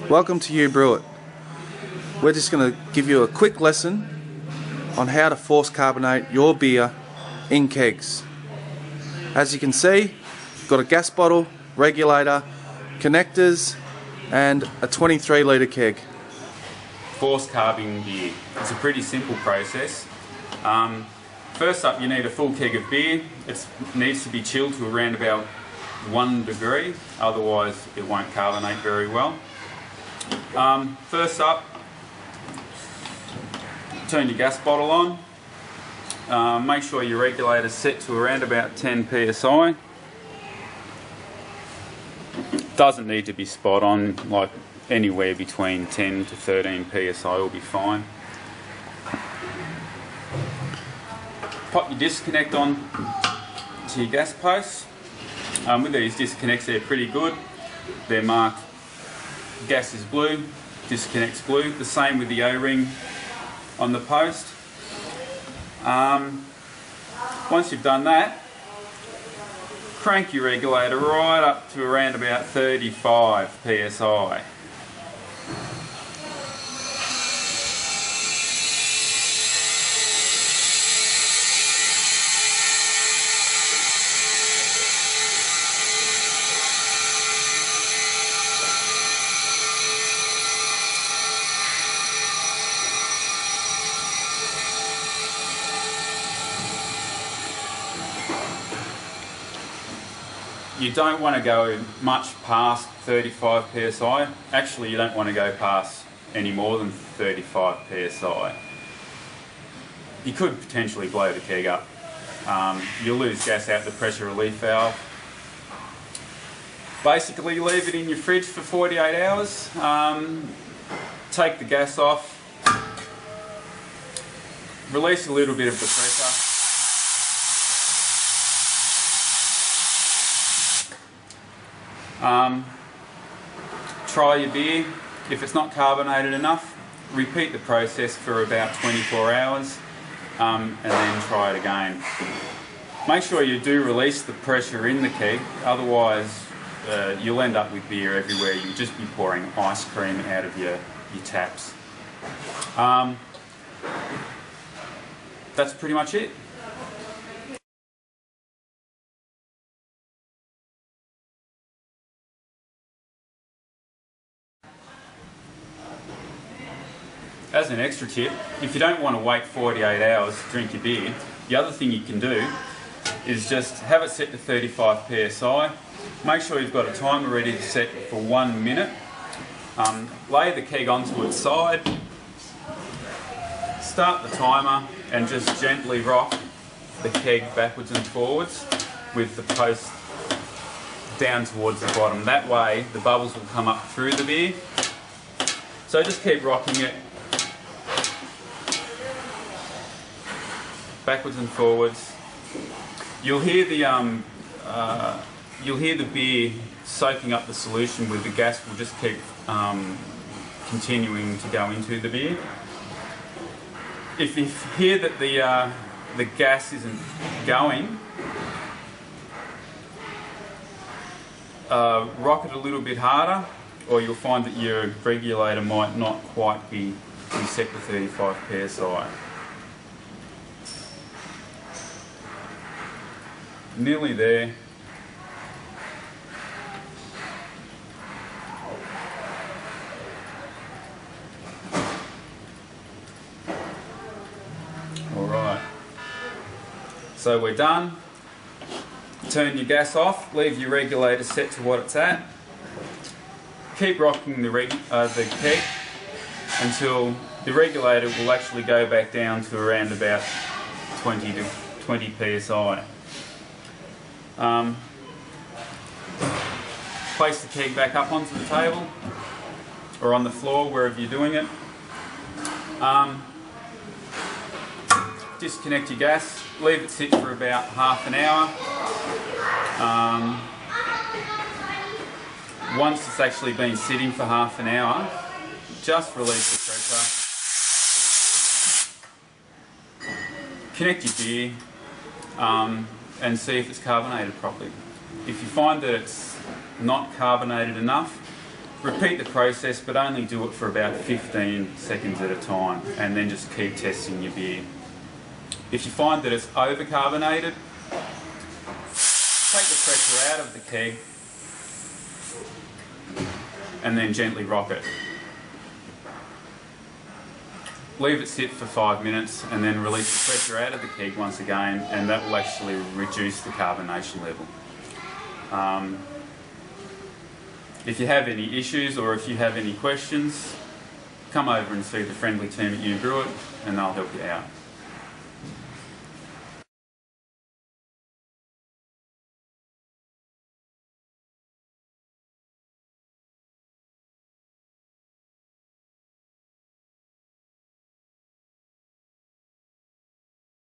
Welcome to U-Brew It. We're just going to give you a quick lesson on how to force carbonate your beer in kegs. As you can see, we've got a gas bottle, regulator, connectors and a 23 litre keg. Force carbing beer. It's a pretty simple process. First up, you need a full keg of beer. It needs to be chilled to around about 1 degree, otherwise it won't carbonate very well. First up, turn your gas bottle on. Make sure your regulator is set to around about 10 psi. Doesn't need to be spot on, like anywhere between 10 to 13 psi will be fine. Pop your disconnect on to your gas post. With these disconnects, they're pretty good. They're marked gas is blue, disconnect's blue. The same with the O-ring on the post. Once you've done that, crank your regulator right up to around about 35 psi. You don't want to go much past 35 psi. Actually, you don't want to go past any more than 35 psi. You could potentially blow the keg up. You'll lose gas out the pressure relief valve. Basically, leave it in your fridge for 48 hours. Take the gas off. Release a little bit of the pressure. Try your beer. If it's not carbonated enough, repeat the process for about 24 hours and then try it again. Make sure you do release the pressure in the keg, otherwise you'll end up with beer everywhere. You'll just be pouring ice cream out of your taps. That's pretty much it. As an extra tip, if you don't want to wait 48 hours to drink your beer, the other thing you can do is just have it set to 35 psi. Make sure you've got a timer ready to set for 1 minute. Lay the keg onto its side, start the timer and just gently rock the keg backwards and forwards with the post down towards the bottom. That way the bubbles will come up through the beer. So just keep rocking it backwards and forwards. You'll hear the beer soaking up the solution with the gas. Will just keep continuing to go into the beer. If you hear that the gas isn't going, rock it a little bit harder, or you'll find that your regulator might not quite be set to 35 psi. Nearly there. Alright. So we're done. Turn your gas off, leave your regulator set to what it's at. Keep rocking the keg until the regulator will actually go back down to around about 20 psi. Place the keg back up onto the table or on the floor, wherever you're doing it. Disconnect your gas, leave it sit for about half an hour. Once it's actually been sitting for half an hour, just release the pressure. Connect your beer. And see if it's carbonated properly. If you find that it's not carbonated enough, Repeat the process, but only do it for about 15 seconds at a time, and then just keep testing your beer. If you find that it's over-carbonated, take the pressure out of the keg and then gently rock it. Leave it sit for 5 minutes and then release the pressure out of the keg once again, and that will actually reduce the carbonation level. If you have any issues or if you have any questions, come over and see the friendly team at U-Brew It and they'll help you out.